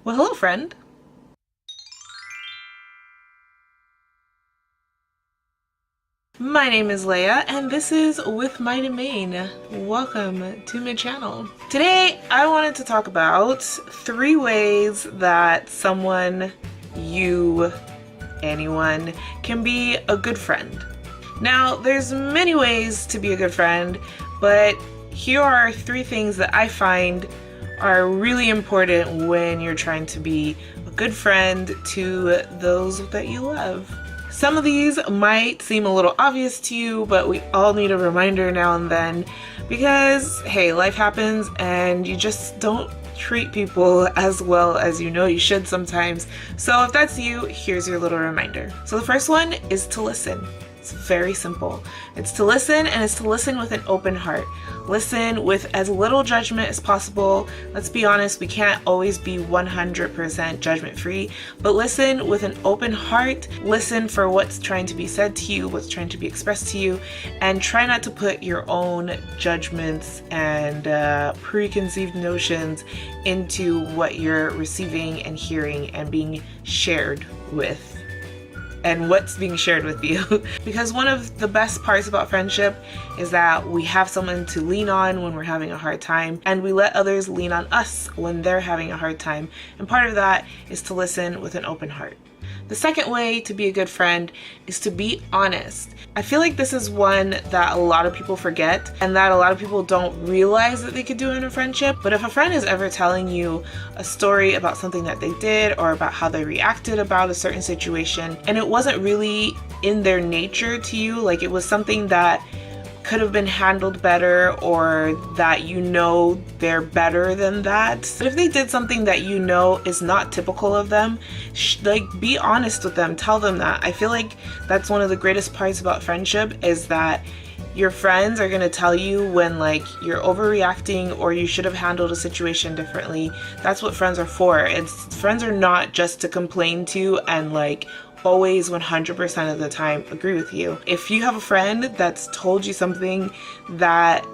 Well, hello, friend. My name is Leia, and this is With Might and Main. Welcome to my channel. Today, I wanted to talk about 3 ways that someone, you, anyone, can be a good friend. Now, there's many ways to be a good friend, but here are 3 things that I find are really important when you're trying to be a good friend to those that you love. Some of these might seem a little obvious to you, but we all need a reminder now and then because, hey, life happens and you just don't treat people as well as you know you should sometimes. So if that's you, here's your little reminder. So the first one is to listen. It's very simple. It's to listen, and it's to listen with an open heart. Listen with as little judgment as possible. Let's be honest, we can't always be 100% judgment free, but listen with an open heart. Listen for what's trying to be said to you, what's trying to be expressed to you, and try not to put your own judgments and preconceived notions into what you're receiving and hearing and being shared with. And what's being shared with you. Because one of the best parts about friendship is that we have someone to lean on when we're having a hard time, and we let others lean on us when they're having a hard time. And part of that is to listen with an open heart. The second way to be a good friend is to be honest. I feel like this is one that a lot of people forget and that a lot of people don't realize that they could do in a friendship. But if a friend is ever telling you a story about something that they did or about how they reacted about a certain situation, and it wasn't really in their nature to you, like it was something that could have been handled better, or that you know they're better than that. But if they did something that you know is not typical of them, be honest with them, tell them that. I feel like that's one of the greatest parts about friendship, is that your friends are gonna tell you when like you're overreacting or you should have handled a situation differently. That's what friends are for. Friends are not just to complain to and like always 100% of the time agree with you. If you have a friend that's told you something that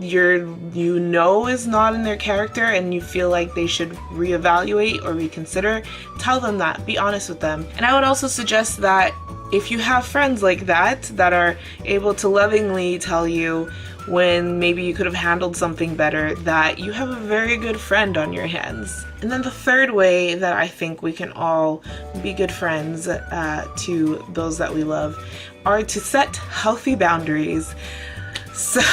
you know is not in their character and you feel like they should reevaluate or reconsider, tell them that. Be honest with them. And I would also suggest that if you have friends like that are able to lovingly tell you when maybe you could have handled something better, that you have a very good friend on your hands. And then the third way that I think we can all be good friends to those that we love are to set healthy boundaries. So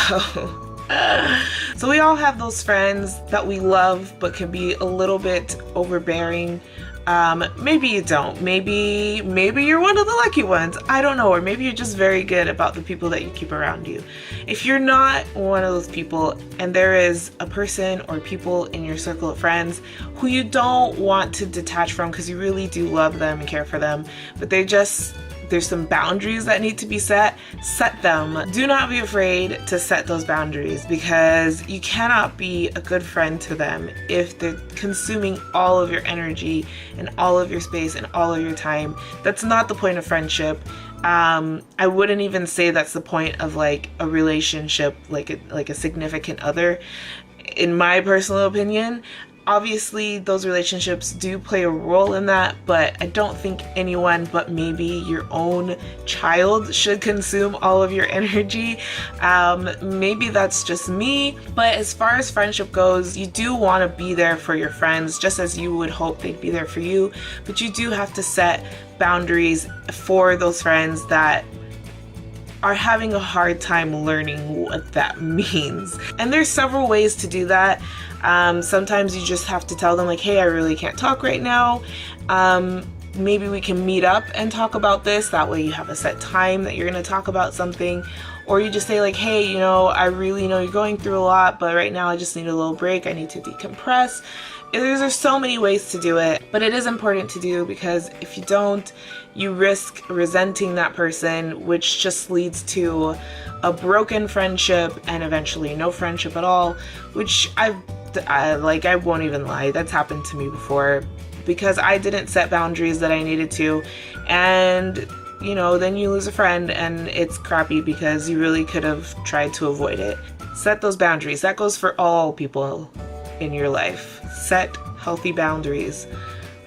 we all have those friends that we love but can be a little bit overbearing. Maybe you don't. Maybe you're one of the lucky ones. I don't know. Or maybe you're just very good about the people that you keep around you. If you're not one of those people and there is a person or people in your circle of friends who you don't want to detach from because you really do love them and care for them, but there's some boundaries that need to be set them. Do not be afraid to set those boundaries, because you cannot be a good friend to them if they're consuming all of your energy and all of your space and all of your time. That's not the point of friendship. I wouldn't even say that's the point of like a relationship, like a significant other. In my personal opinion, obviously those relationships do play a role in that, but I don't think anyone but maybe your own child should consume all of your energy. Maybe that's just me, but as far as friendship goes, you do want to be there for your friends just as you would hope they'd be there for you, but you do have to set boundaries for those friends that are having a hard time learning what that means. And there's several ways to do that. Sometimes you just have to tell them like, hey, I really can't talk right now. Maybe we can meet up and talk about this. That way you have a set time that you're going to talk about something. Or you just say like, hey, you know, I really know you're going through a lot, but right now I just need a little break. I need to decompress. There's so many ways to do it, but it is important to do, because if you don't, you risk resenting that person, which just leads to a broken friendship and eventually no friendship at all, which I won't even lie, that's happened to me before because I didn't set boundaries that I needed to, and you know, then you lose a friend and it's crappy because you really could have tried to avoid it. Set those boundaries. That goes for all people in your life. Set healthy boundaries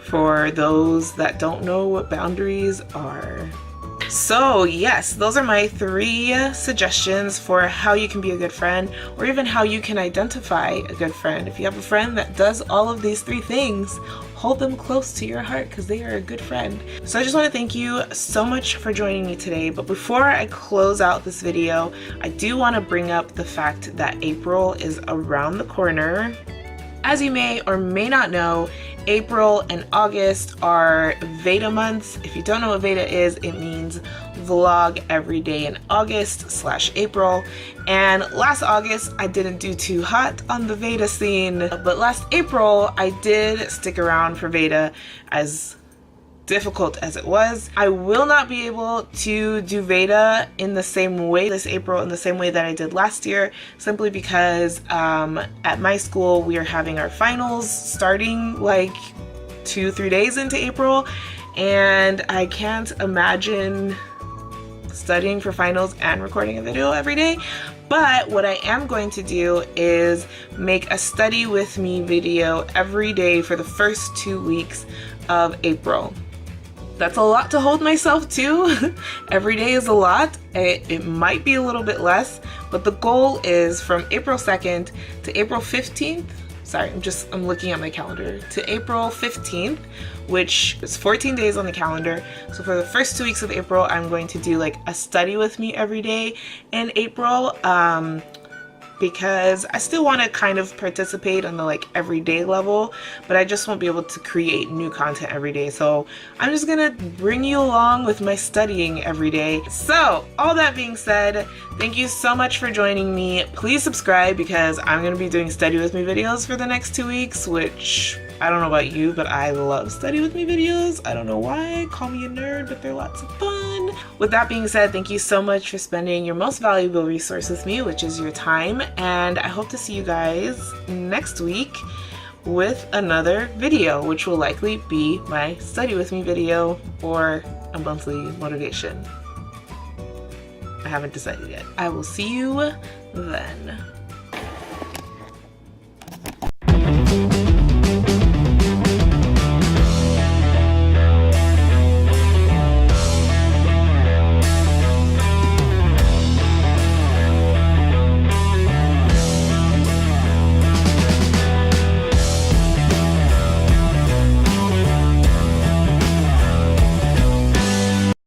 for those that don't know what boundaries are. So yes, those are my 3 suggestions for how you can be a good friend, or even how you can identify a good friend. If you have a friend that does all of these 3 things, hold them close to your heart because they are a good friend. So I just want to thank you so much for joining me today. But before I close out this video, I do want to bring up the fact that April is around the corner. As you may or may not know, April and August are Veda months. If you don't know what Veda is, it means vlog every day in August/April. And last August, I didn't do too hot on the Veda scene, but last April, I did stick around for Veda, as difficult as it was. I will not be able to do Veda in the same way this April, in the same way that I did last year, simply because at my school we are having our finals starting like 2-3 days into April, and I can't imagine studying for finals and recording a video every day. But what I am going to do is make a study with me video every day for the first 2 weeks of April. That's a lot to hold myself to. Every day is a lot. It might be a little bit less, but the goal is from April 2nd to April 15th. Sorry, I'm looking at my calendar. To April 15th, which is 14 days on the calendar. So for the first 2 weeks of April, I'm going to do like a study with me every day in April. Because I still want to kind of participate on the like everyday level, but I just won't be able to create new content every day. So I'm just gonna bring you along with my studying every day. So all that being said, thank you so much for joining me. Please subscribe because I'm gonna be doing study with me videos for the next 2 weeks, which I don't know about you, but I love study with me videos. I don't know why, call me a nerd, but they're lots of fun. With that being said, thank you so much for spending your most valuable resource with me, which is your time. And I hope to see you guys next week with another video, which will likely be my study with me video or a monthly motivation. I haven't decided yet. I will see you then.